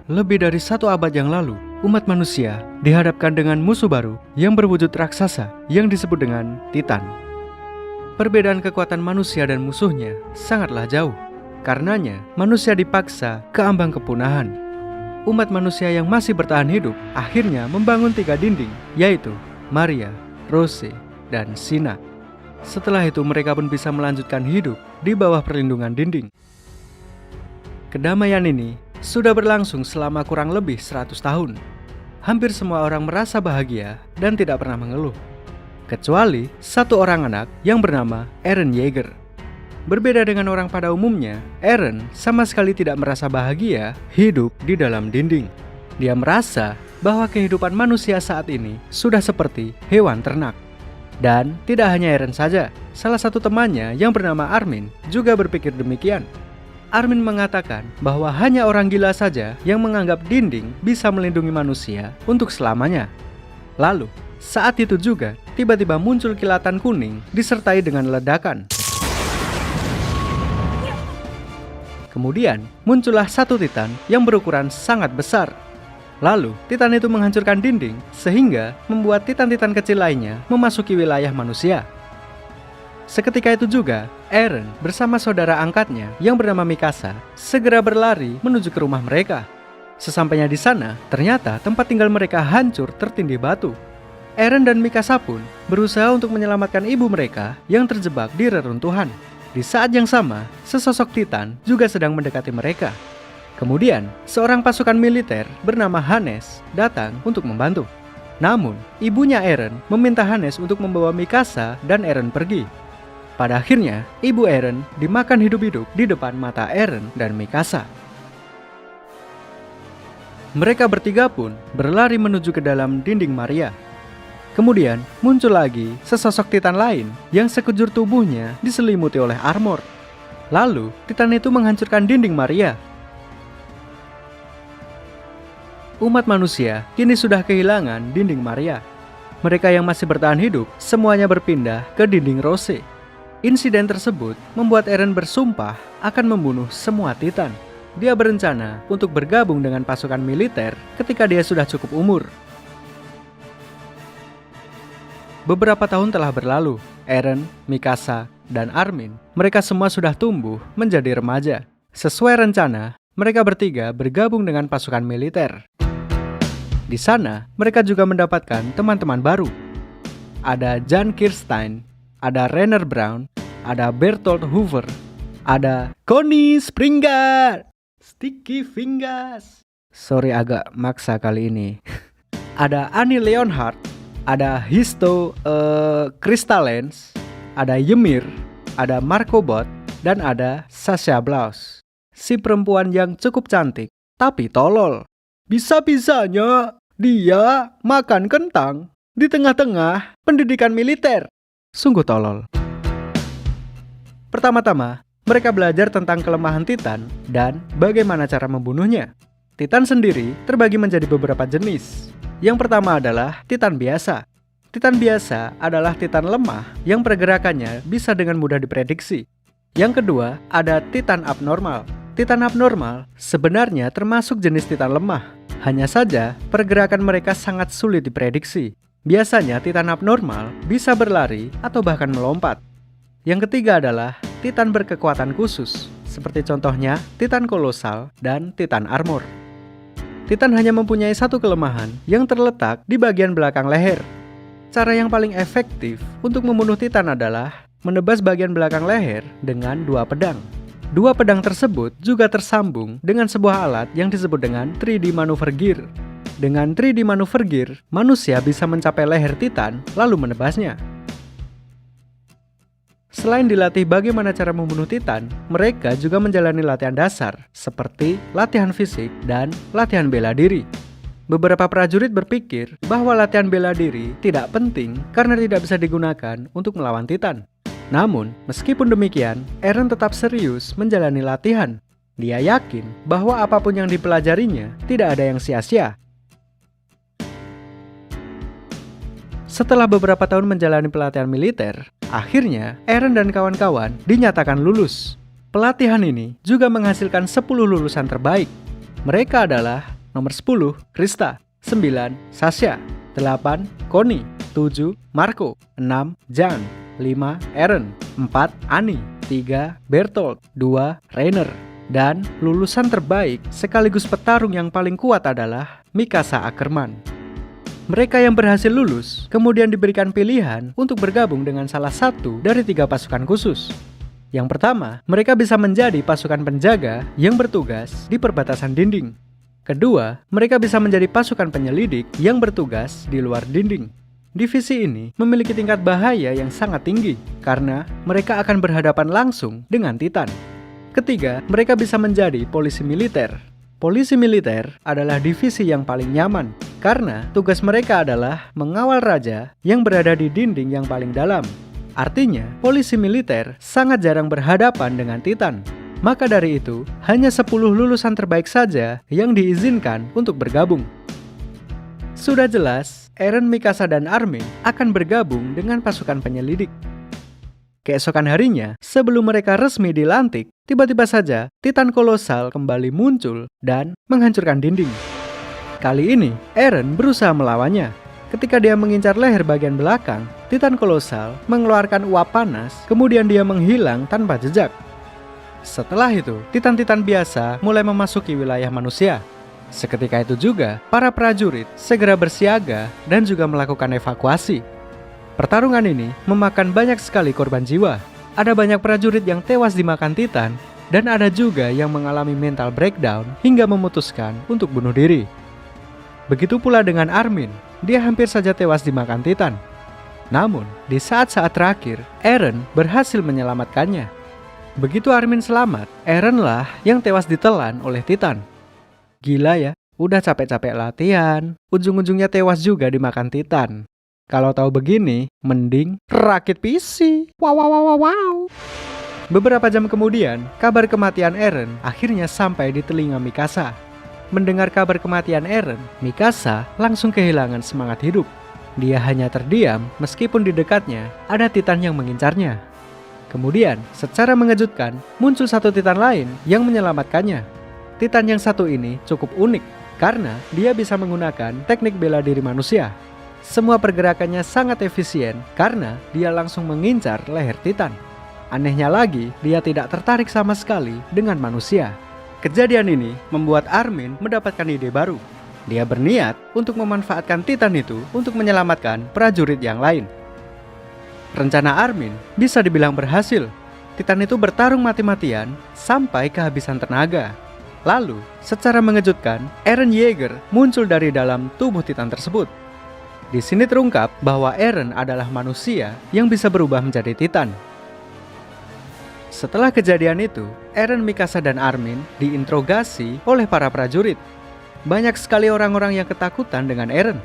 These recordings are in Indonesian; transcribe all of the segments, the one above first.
Lebih dari 1 abad yang lalu, umat manusia dihadapkan dengan musuh baru yang berwujud raksasa yang disebut dengan Titan. Perbedaan kekuatan manusia dan musuhnya sangatlah jauh. Karenanya, manusia dipaksa ke ambang kepunahan. Umat manusia yang masih bertahan hidup akhirnya membangun 3 dinding, yaitu Maria, Rose, dan Sina. Setelah itu mereka pun bisa melanjutkan hidup di bawah perlindungan dinding. Kedamaian ini sudah berlangsung selama kurang lebih 100 tahun. Hampir semua orang merasa bahagia dan tidak pernah mengeluh. Kecuali 1 orang anak yang bernama Eren Yeager. Berbeda dengan orang pada umumnya, Eren sama sekali tidak merasa bahagia hidup di dalam dinding. Dia merasa bahwa kehidupan manusia saat ini sudah seperti hewan ternak. Dan tidak hanya Eren saja, salah satu temannya yang bernama Armin juga berpikir demikian. Armin mengatakan bahwa hanya orang gila saja yang menganggap dinding bisa melindungi manusia untuk selamanya. Lalu, saat itu juga tiba-tiba muncul kilatan kuning disertai dengan ledakan. Kemudian muncullah 1 Titan yang berukuran sangat besar. Lalu Titan itu menghancurkan dinding sehingga membuat Titan-Titan kecil lainnya memasuki wilayah manusia. Seketika itu juga, Eren bersama saudara angkatnya yang bernama Mikasa segera berlari menuju ke rumah mereka. Sesampainya di sana, ternyata tempat tinggal mereka hancur tertindih batu. Eren dan Mikasa pun berusaha untuk menyelamatkan ibu mereka yang terjebak di reruntuhan. Di saat yang sama, sesosok Titan juga sedang mendekati mereka. Kemudian, seorang pasukan militer bernama Hannes datang untuk membantu. Namun, ibunya Eren meminta Hannes untuk membawa Mikasa dan Eren pergi. Pada akhirnya, ibu Eren dimakan hidup-hidup di depan mata Eren dan Mikasa. Mereka bertiga pun berlari menuju ke dalam dinding Maria. Kemudian muncul lagi sesosok Titan lain yang sekujur tubuhnya diselimuti oleh armor. Lalu Titan itu menghancurkan dinding Maria. Umat manusia kini sudah kehilangan dinding Maria. Mereka yang masih bertahan hidup semuanya berpindah ke dinding Rose. Insiden tersebut membuat Eren bersumpah akan membunuh semua Titan. Dia berencana untuk bergabung dengan pasukan militer ketika dia sudah cukup umur. Beberapa tahun telah berlalu, Eren, Mikasa, dan Armin, mereka semua sudah tumbuh menjadi remaja. Sesuai rencana, mereka bertiga bergabung dengan pasukan militer. Di sana, mereka juga mendapatkan teman-teman baru. Ada Jan Kirstein, ada Rainer Braun, ada Bertolt Hoover, ada Connie Springard, Sticky Fingers. Sorry agak maksa kali ini. Ada Annie Leonhardt, ada Histo Kristalens, ada Ymir, ada Marco Bot, dan ada Sasha Blaus. Si perempuan yang cukup cantik, tapi tolol. Bisa-bisanya dia makan kentang di tengah-tengah pendidikan militer. Sungguh tolol. Pertama-tama, mereka belajar tentang kelemahan Titan dan bagaimana cara membunuhnya. Titan sendiri terbagi menjadi beberapa jenis. Yang pertama adalah Titan biasa. Titan biasa adalah Titan lemah yang pergerakannya bisa dengan mudah diprediksi. Yang kedua, ada Titan abnormal. Titan abnormal sebenarnya termasuk jenis Titan lemah. Hanya saja, pergerakan mereka sangat sulit diprediksi. Biasanya Titan abnormal bisa berlari atau bahkan melompat. Yang ketiga adalah Titan berkekuatan khusus, seperti contohnya Titan kolosal dan Titan armor. Titan hanya mempunyai 1 kelemahan yang terletak di bagian belakang leher. Cara yang paling efektif untuk membunuh Titan adalah menebas bagian belakang leher dengan 2 pedang. 2 pedang tersebut juga tersambung dengan sebuah alat yang disebut dengan 3D Maneuver Gear. Dengan 3D Maneuver Gear, manusia bisa mencapai leher Titan lalu menebasnya. Selain dilatih bagaimana cara membunuh Titan, mereka juga menjalani latihan dasar seperti latihan fisik dan latihan bela diri. Beberapa prajurit berpikir bahwa latihan bela diri tidak penting karena tidak bisa digunakan untuk melawan Titan. Namun, meskipun demikian, Eren tetap serius menjalani latihan. Dia yakin bahwa apapun yang dipelajarinya tidak ada yang sia-sia. Setelah beberapa tahun menjalani pelatihan militer, akhirnya Eren dan kawan-kawan dinyatakan lulus. Pelatihan ini juga menghasilkan 10 lulusan terbaik. Mereka adalah Nomor 10, Krista. 9, Sasha. 8, Connie. 7, Marco. 6, Jan. 5, Aaron. 4, Annie. 3, Bertolt. 2, Rainer. Dan lulusan terbaik sekaligus petarung yang paling kuat adalah Mikasa Ackerman. Mereka yang berhasil lulus kemudian diberikan pilihan untuk bergabung dengan salah satu dari 3 pasukan khusus. Yang pertama, mereka bisa menjadi pasukan penjaga yang bertugas di perbatasan dinding. Kedua, mereka bisa menjadi pasukan penyelidik yang bertugas di luar dinding. Divisi ini memiliki tingkat bahaya yang sangat tinggi karena mereka akan berhadapan langsung dengan Titan. Ketiga, mereka bisa menjadi polisi militer. Polisi militer adalah divisi yang paling nyaman karena tugas mereka adalah mengawal raja yang berada di dinding yang paling dalam. Artinya, polisi militer sangat jarang berhadapan dengan Titan. Maka dari itu, hanya 10 lulusan terbaik saja yang diizinkan untuk bergabung. Sudah jelas, Eren, Mikasa, dan Armin akan bergabung dengan pasukan penyelidik. Keesokan harinya, sebelum mereka resmi dilantik, tiba-tiba saja Titan kolosal kembali muncul dan menghancurkan dinding. Kali ini, Eren berusaha melawannya. Ketika dia mengincar leher bagian belakang, Titan kolosal mengeluarkan uap panas, kemudian dia menghilang tanpa jejak. Setelah itu, Titan-Titan biasa mulai memasuki wilayah manusia. Seketika itu juga, para prajurit segera bersiaga dan juga melakukan evakuasi. Pertarungan ini memakan banyak sekali korban jiwa. Ada banyak prajurit yang tewas dimakan Titan, dan ada juga yang mengalami mental breakdown hingga memutuskan untuk bunuh diri. Begitu pula dengan Armin, dia hampir saja tewas dimakan Titan. Namun, di saat-saat terakhir, Eren berhasil menyelamatkannya. Begitu Armin selamat, Eren lah yang tewas ditelan oleh Titan. Gila ya, udah capek-capek latihan, ujung-ujungnya tewas juga dimakan Titan. Kalau tahu begini, mending rakit PC. Wow. Beberapa jam kemudian, kabar kematian Eren akhirnya sampai di telinga Mikasa. Mendengar kabar kematian Eren, Mikasa langsung kehilangan semangat hidup. Dia hanya terdiam meskipun di dekatnya ada Titan yang mengincarnya. Kemudian, secara mengejutkan, muncul satu Titan lain yang menyelamatkannya. Titan yang satu ini cukup unik karena dia bisa menggunakan teknik bela diri manusia. Semua pergerakannya sangat efisien karena dia langsung mengincar leher Titan. Anehnya lagi, dia tidak tertarik sama sekali dengan manusia. Kejadian ini membuat Armin mendapatkan ide baru. Dia berniat untuk memanfaatkan Titan itu untuk menyelamatkan prajurit yang lain. Rencana Armin bisa dibilang berhasil. Titan itu bertarung mati-matian sampai kehabisan tenaga. Lalu, secara mengejutkan, Eren Yeager muncul dari dalam tubuh Titan tersebut. Di sini terungkap bahwa Eren adalah manusia yang bisa berubah menjadi Titan. Setelah kejadian itu, Eren, Mikasa, dan Armin diinterogasi oleh para prajurit. Banyak sekali orang-orang yang ketakutan dengan Eren.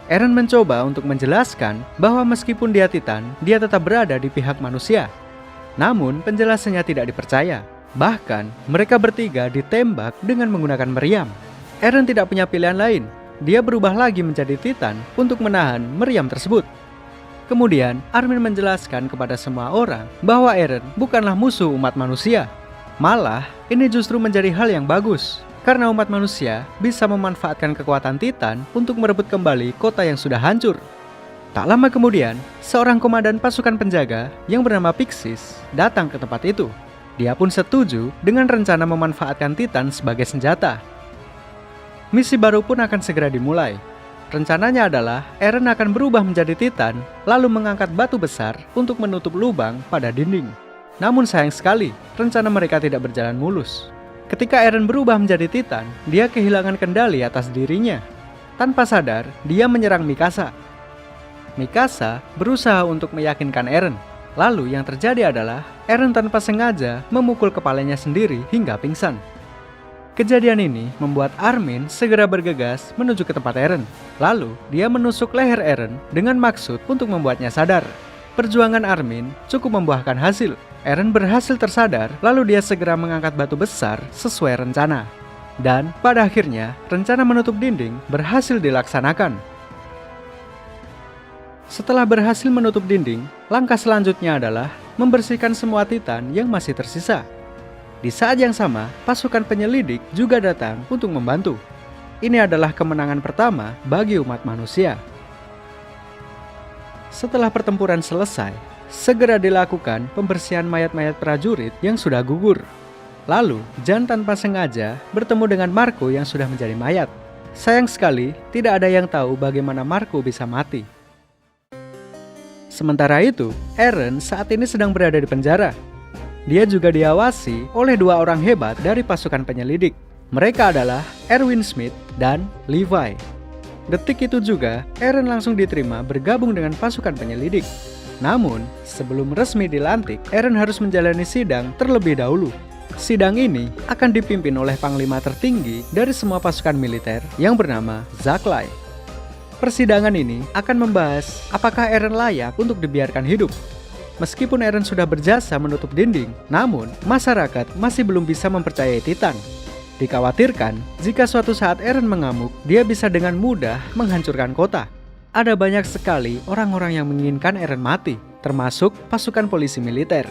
Eren mencoba untuk menjelaskan bahwa meskipun dia Titan, dia tetap berada di pihak manusia. Namun, penjelasannya tidak dipercaya. Bahkan, mereka bertiga ditembak dengan menggunakan meriam. Eren tidak punya pilihan lain. Dia berubah lagi menjadi Titan untuk menahan meriam tersebut. Kemudian, Armin menjelaskan kepada semua orang bahwa Eren bukanlah musuh umat manusia. Malah, ini justru menjadi hal yang bagus, karena umat manusia bisa memanfaatkan kekuatan Titan untuk merebut kembali kota yang sudah hancur. Tak lama kemudian, seorang komandan pasukan penjaga yang bernama Pixis datang ke tempat itu. Dia pun setuju dengan rencana memanfaatkan Titan sebagai senjata. Misi baru pun akan segera dimulai. Rencananya adalah Eren akan berubah menjadi Titan, lalu mengangkat batu besar untuk menutup lubang pada dinding. Namun sayang sekali, rencana mereka tidak berjalan mulus. Ketika Eren berubah menjadi Titan, dia kehilangan kendali atas dirinya. Tanpa sadar, dia menyerang Mikasa. Mikasa berusaha untuk meyakinkan Eren. Lalu yang terjadi adalah Eren tanpa sengaja memukul kepalanya sendiri hingga pingsan. Kejadian ini membuat Armin segera bergegas menuju ke tempat Eren. Lalu, dia menusuk leher Eren dengan maksud untuk membuatnya sadar. Perjuangan Armin cukup membuahkan hasil. Eren berhasil tersadar, lalu dia segera mengangkat batu besar sesuai rencana. Dan pada akhirnya, rencana menutup dinding berhasil dilaksanakan. Setelah berhasil menutup dinding, langkah selanjutnya adalah membersihkan semua Titan yang masih tersisa. Di saat yang sama, pasukan penyelidik juga datang untuk membantu. Ini adalah kemenangan pertama bagi umat manusia. Setelah pertempuran selesai, segera dilakukan pembersihan mayat-mayat prajurit yang sudah gugur. Lalu, Jan tanpa sengaja bertemu dengan Marco yang sudah menjadi mayat. Sayang sekali, tidak ada yang tahu bagaimana Marco bisa mati. Sementara itu, Eren saat ini sedang berada di penjara. Dia juga diawasi oleh dua orang hebat dari pasukan penyelidik. Mereka adalah Erwin Smith dan Levi. Detik itu juga, Eren langsung diterima bergabung dengan pasukan penyelidik. Namun, sebelum resmi dilantik, Eren harus menjalani sidang terlebih dahulu. Sidang ini akan dipimpin oleh panglima tertinggi dari semua pasukan militer yang bernama Zaklai. Persidangan ini akan membahas apakah Eren layak untuk dibiarkan hidup. Meskipun Eren sudah berjasa menutup dinding, namun masyarakat masih belum bisa mempercayai Titan. Dikhawatirkan, jika suatu saat Eren mengamuk, dia bisa dengan mudah menghancurkan kota. Ada banyak sekali orang-orang yang menginginkan Eren mati, termasuk pasukan polisi militer.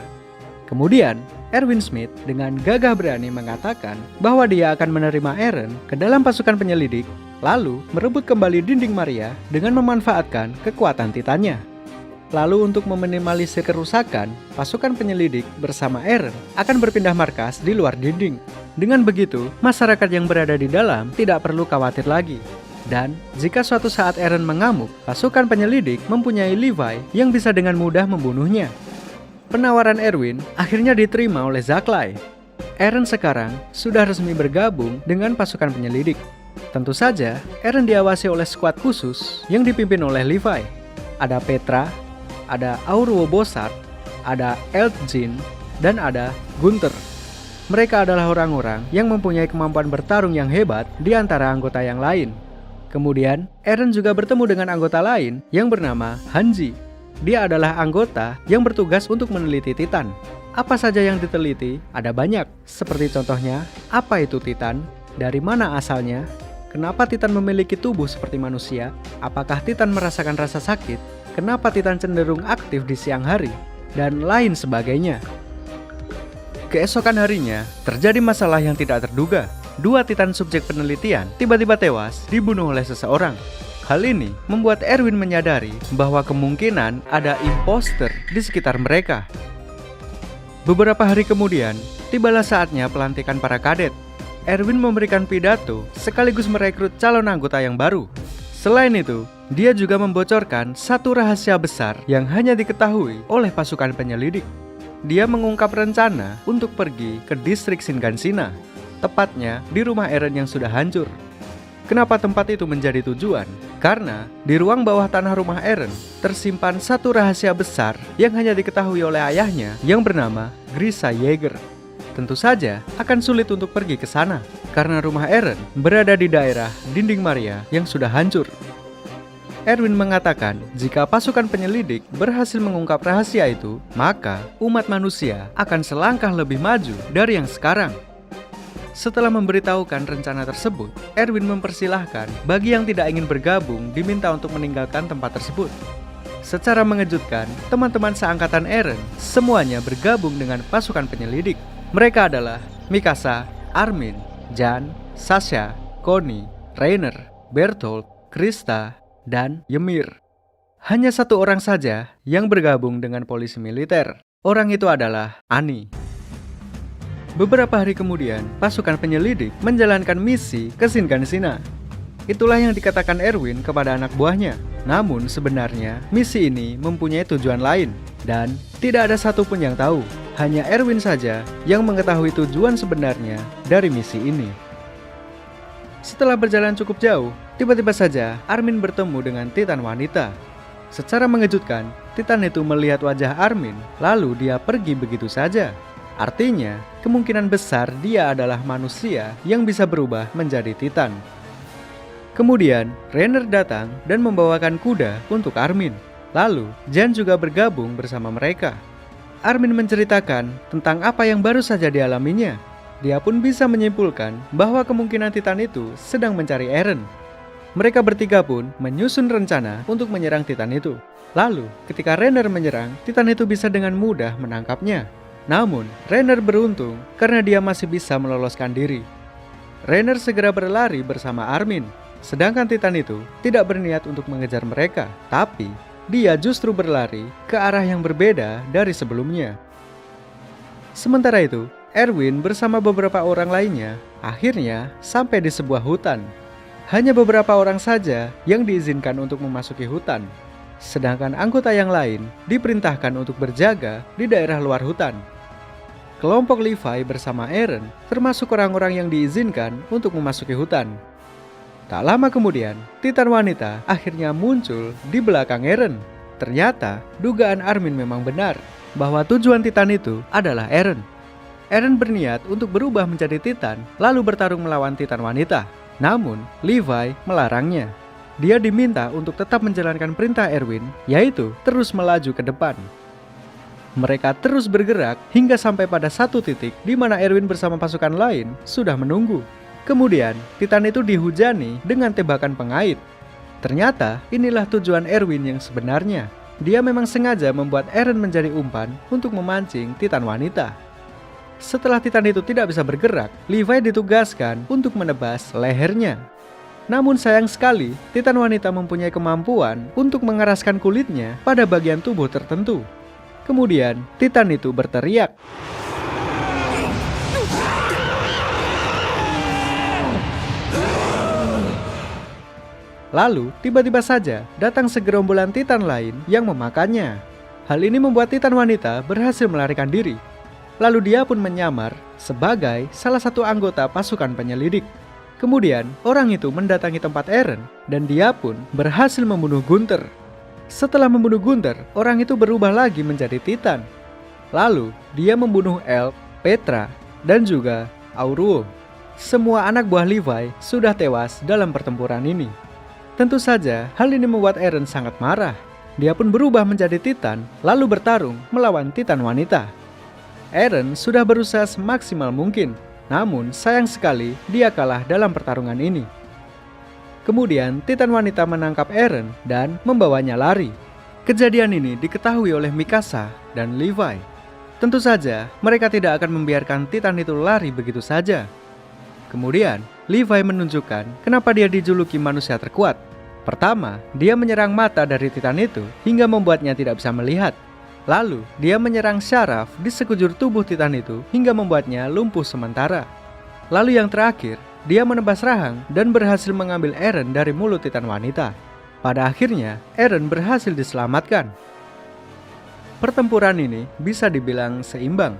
Kemudian, Erwin Smith dengan gagah berani mengatakan bahwa dia akan menerima Eren ke dalam pasukan penyelidik, lalu merebut kembali dinding Maria dengan memanfaatkan kekuatan Titannya. Lalu untuk meminimalisir kerusakan, pasukan penyelidik bersama Eren akan berpindah markas di luar dinding. Dengan begitu, masyarakat yang berada di dalam tidak perlu khawatir lagi. Dan jika suatu saat Eren mengamuk, pasukan penyelidik mempunyai Levi yang bisa dengan mudah membunuhnya. Penawaran Erwin akhirnya diterima oleh Zaklai. Eren sekarang sudah resmi bergabung dengan pasukan penyelidik. Tentu saja, Eren diawasi oleh skuad khusus yang dipimpin oleh Levi. Ada Petra, ada Aurwo Bossart, ada Eltjin, dan ada Gunther. Mereka adalah orang-orang yang mempunyai kemampuan bertarung yang hebat di antara anggota yang lain. Kemudian, Eren juga bertemu dengan anggota lain yang bernama Hanji. Dia adalah anggota yang bertugas untuk meneliti Titan. Apa saja yang diteliti? Ada banyak, seperti contohnya, apa itu Titan? Dari mana asalnya? Kenapa Titan memiliki tubuh seperti manusia? Apakah Titan merasakan rasa sakit? Kenapa Titan cenderung aktif di siang hari? Dan lain sebagainya. Keesokan harinya, terjadi masalah yang tidak terduga. Dua Titan subjek penelitian tiba-tiba tewas dibunuh oleh seseorang. Hal ini membuat Erwin menyadari bahwa kemungkinan ada imposter di sekitar mereka. Beberapa hari kemudian, tibalah saatnya pelantikan para kadet. Erwin memberikan pidato sekaligus merekrut calon anggota yang baru. Selain itu, dia juga membocorkan satu rahasia besar yang hanya diketahui oleh pasukan penyelidik. Dia mengungkap rencana untuk pergi ke distrik Shingansina, tepatnya di rumah Eren yang sudah hancur. Kenapa tempat itu menjadi tujuan? Karena di ruang bawah tanah rumah Eren tersimpan satu rahasia besar yang hanya diketahui oleh ayahnya yang bernama Grisa Yeager. Tentu saja akan sulit untuk pergi ke sana karena rumah Eren berada di daerah dinding Maria yang sudah hancur. Erwin mengatakan jika pasukan penyelidik berhasil mengungkap rahasia itu, maka umat manusia akan selangkah lebih maju dari yang sekarang. Setelah memberitahukan rencana tersebut, Erwin mempersilahkan bagi yang tidak ingin bergabung diminta untuk meninggalkan tempat tersebut. Secara mengejutkan, teman-teman seangkatan Eren semuanya bergabung dengan pasukan penyelidik. Mereka adalah Mikasa, Armin, Jan, Sasha, Connie, Rainer, Bertolt, Krista, dan Ymir. Hanya satu orang saja yang bergabung dengan polisi militer. Orang itu adalah Annie. Beberapa hari kemudian, pasukan penyelidik menjalankan misi ke Shingansina. Itulah yang dikatakan Erwin kepada anak buahnya. Namun sebenarnya misi ini mempunyai tujuan lain dan tidak ada satupun yang tahu. Hanya Erwin saja yang mengetahui tujuan sebenarnya dari misi ini. Setelah berjalan cukup jauh, tiba-tiba saja Armin bertemu dengan Titan wanita. Secara mengejutkan, Titan itu melihat wajah Armin, lalu dia pergi begitu saja. Artinya, kemungkinan besar dia adalah manusia yang bisa berubah menjadi Titan. Kemudian, Rainer datang dan membawakan kuda untuk Armin. Lalu, Jan juga bergabung bersama mereka. Armin menceritakan tentang apa yang baru saja dialaminya. Dia pun bisa menyimpulkan bahwa kemungkinan Titan itu sedang mencari Eren. Mereka bertiga pun menyusun rencana untuk menyerang Titan itu. Lalu, ketika Rainer menyerang, Titan itu bisa dengan mudah menangkapnya. Namun, Rainer beruntung karena dia masih bisa meloloskan diri. Rainer segera berlari bersama Armin. Sedangkan Titan itu tidak berniat untuk mengejar mereka, tapi dia justru berlari ke arah yang berbeda dari sebelumnya. Sementara itu, Erwin bersama beberapa orang lainnya akhirnya sampai di sebuah hutan. Hanya beberapa orang saja yang diizinkan untuk memasuki hutan, sedangkan anggota yang lain diperintahkan untuk berjaga di daerah luar hutan. Kelompok Levi bersama Eren termasuk orang-orang yang diizinkan untuk memasuki hutan. Tak lama kemudian, Titan wanita akhirnya muncul di belakang Eren. Ternyata, dugaan Armin memang benar, bahwa tujuan Titan itu adalah Eren. Eren berniat untuk berubah menjadi Titan, lalu bertarung melawan Titan wanita. Namun, Levi melarangnya. Dia diminta untuk tetap menjalankan perintah Erwin, yaitu terus melaju ke depan. Mereka terus bergerak hingga sampai pada satu titik di mana Erwin bersama pasukan lain sudah menunggu. Kemudian, Titan itu dihujani dengan tembakan pengait. Ternyata, inilah tujuan Erwin yang sebenarnya. Dia memang sengaja membuat Eren menjadi umpan untuk memancing Titan wanita. Setelah Titan itu tidak bisa bergerak, Levi ditugaskan untuk menebas lehernya. Namun sayang sekali, Titan wanita mempunyai kemampuan untuk mengeraskan kulitnya pada bagian tubuh tertentu. Kemudian, Titan itu berteriak. Lalu, tiba-tiba saja datang segerombolan Titan lain yang memakannya. Hal ini membuat Titan wanita berhasil melarikan diri. Lalu dia pun menyamar sebagai salah satu anggota pasukan penyelidik. Kemudian, orang itu mendatangi tempat Eren dan dia pun berhasil membunuh Gunther. Setelah membunuh Gunther, orang itu berubah lagi menjadi Titan. Lalu, dia membunuh Elk, Petra, dan juga Auruo. Semua anak buah Levi sudah tewas dalam pertempuran ini. Tentu saja, hal ini membuat Eren sangat marah. Dia pun berubah menjadi Titan, lalu bertarung melawan Titan wanita. Eren sudah berusaha semaksimal mungkin, namun sayang sekali dia kalah dalam pertarungan ini. Kemudian, Titan wanita menangkap Eren dan membawanya lari. Kejadian ini diketahui oleh Mikasa dan Levi. Tentu saja, mereka tidak akan membiarkan Titan itu lari begitu saja. Kemudian, Levi menunjukkan kenapa dia dijuluki manusia terkuat. Pertama, dia menyerang mata dari Titan itu hingga membuatnya tidak bisa melihat. Lalu, dia menyerang syaraf di sekujur tubuh Titan itu hingga membuatnya lumpuh sementara. Lalu yang terakhir, dia menebas rahang dan berhasil mengambil Eren dari mulut Titan wanita. Pada akhirnya, Eren berhasil diselamatkan. Pertempuran ini bisa dibilang seimbang.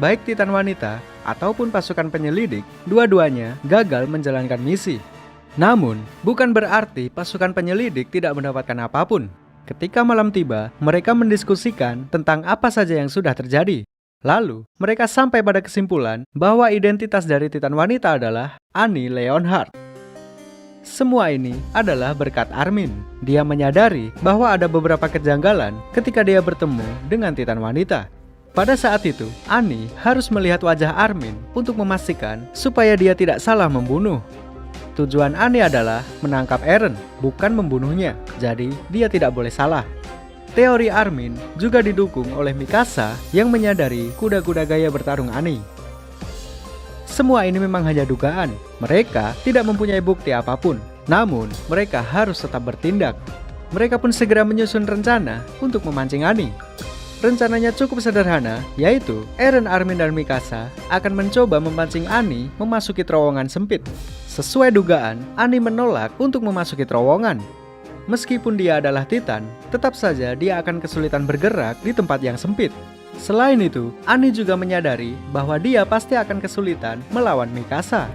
Baik Titan wanita ataupun pasukan penyelidik, dua-duanya gagal menjalankan misi. Namun, bukan berarti pasukan penyelidik tidak mendapatkan apapun. Ketika malam tiba, mereka mendiskusikan tentang apa saja yang sudah terjadi. Lalu, mereka sampai pada kesimpulan bahwa identitas dari Titan wanita adalah Annie Leonhardt. Semua ini adalah berkat Armin. Dia menyadari bahwa ada beberapa kejanggalan ketika dia bertemu dengan Titan wanita. Pada saat itu, Annie harus melihat wajah Armin untuk memastikan supaya dia tidak salah membunuh. Tujuan Annie adalah menangkap Eren, bukan membunuhnya, jadi dia tidak boleh salah. Teori Armin juga didukung oleh Mikasa yang menyadari kuda-kuda gaya bertarung Annie. Semua ini memang hanya dugaan, mereka tidak mempunyai bukti apapun, namun mereka harus tetap bertindak. Mereka pun segera menyusun rencana untuk memancing Annie. Rencananya cukup sederhana, yaitu Eren, Armin, dan Mikasa akan mencoba memancing Annie memasuki terowongan sempit. Sesuai dugaan, Annie menolak untuk memasuki terowongan. Meskipun dia adalah Titan, tetap saja dia akan kesulitan bergerak di tempat yang sempit. Selain itu, Annie juga menyadari bahwa dia pasti akan kesulitan melawan Mikasa.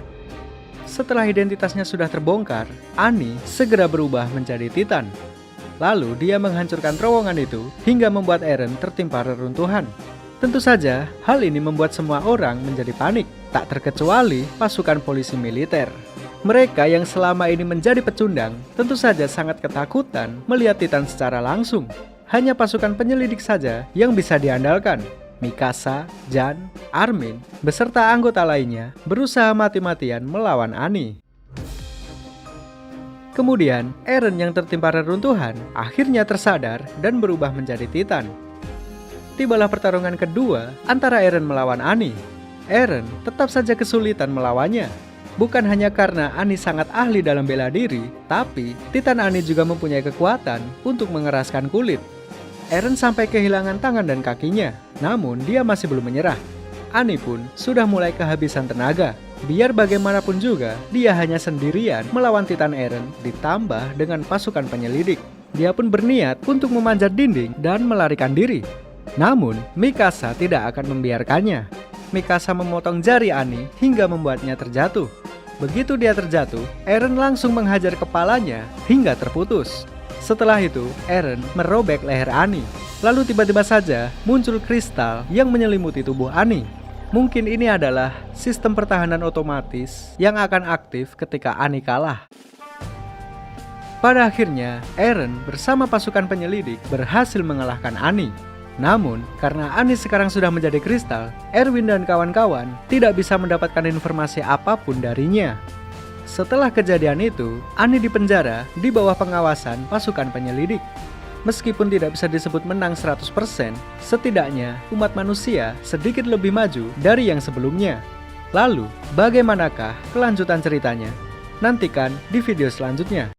Setelah identitasnya sudah terbongkar, Annie segera berubah menjadi Titan. Lalu dia menghancurkan terowongan itu hingga membuat Eren tertimpa reruntuhan. Tentu saja, hal ini membuat semua orang menjadi panik, tak terkecuali pasukan polisi militer. Mereka yang selama ini menjadi pecundang tentu saja sangat ketakutan melihat Titan secara langsung. Hanya pasukan penyelidik saja yang bisa diandalkan. Mikasa, Jan, Armin, beserta anggota lainnya berusaha mati-matian melawan Annie. Kemudian, Eren yang tertimpa reruntuhan akhirnya tersadar dan berubah menjadi Titan. Tibalah pertarungan kedua antara Eren melawan Annie. Eren tetap saja kesulitan melawannya. Bukan hanya karena Annie sangat ahli dalam bela diri, tapi Titan Annie juga mempunyai kekuatan untuk mengeraskan kulit. Eren sampai kehilangan tangan dan kakinya, namun dia masih belum menyerah. Annie pun sudah mulai kehabisan tenaga. Biar bagaimanapun juga, dia hanya sendirian melawan Titan Eren ditambah dengan pasukan penyelidik. Dia pun berniat untuk memanjat dinding dan melarikan diri. Namun, Mikasa tidak akan membiarkannya. Mikasa memotong jari Annie hingga membuatnya terjatuh. Begitu dia terjatuh, Eren langsung menghajar kepalanya hingga terputus. Setelah itu, Eren merobek leher Annie. Lalu tiba-tiba saja muncul kristal yang menyelimuti tubuh Annie. Mungkin ini adalah sistem pertahanan otomatis yang akan aktif ketika Annie kalah. Pada akhirnya, Eren bersama pasukan penyelidik berhasil mengalahkan Annie. Namun, karena Annie sekarang sudah menjadi kristal, Erwin dan kawan-kawan tidak bisa mendapatkan informasi apapun darinya. Setelah kejadian itu, Annie dipenjara di bawah pengawasan pasukan penyelidik. Meskipun tidak bisa disebut menang 100%, setidaknya umat manusia sedikit lebih maju dari yang sebelumnya. Lalu, bagaimanakah kelanjutan ceritanya? Nantikan di video selanjutnya.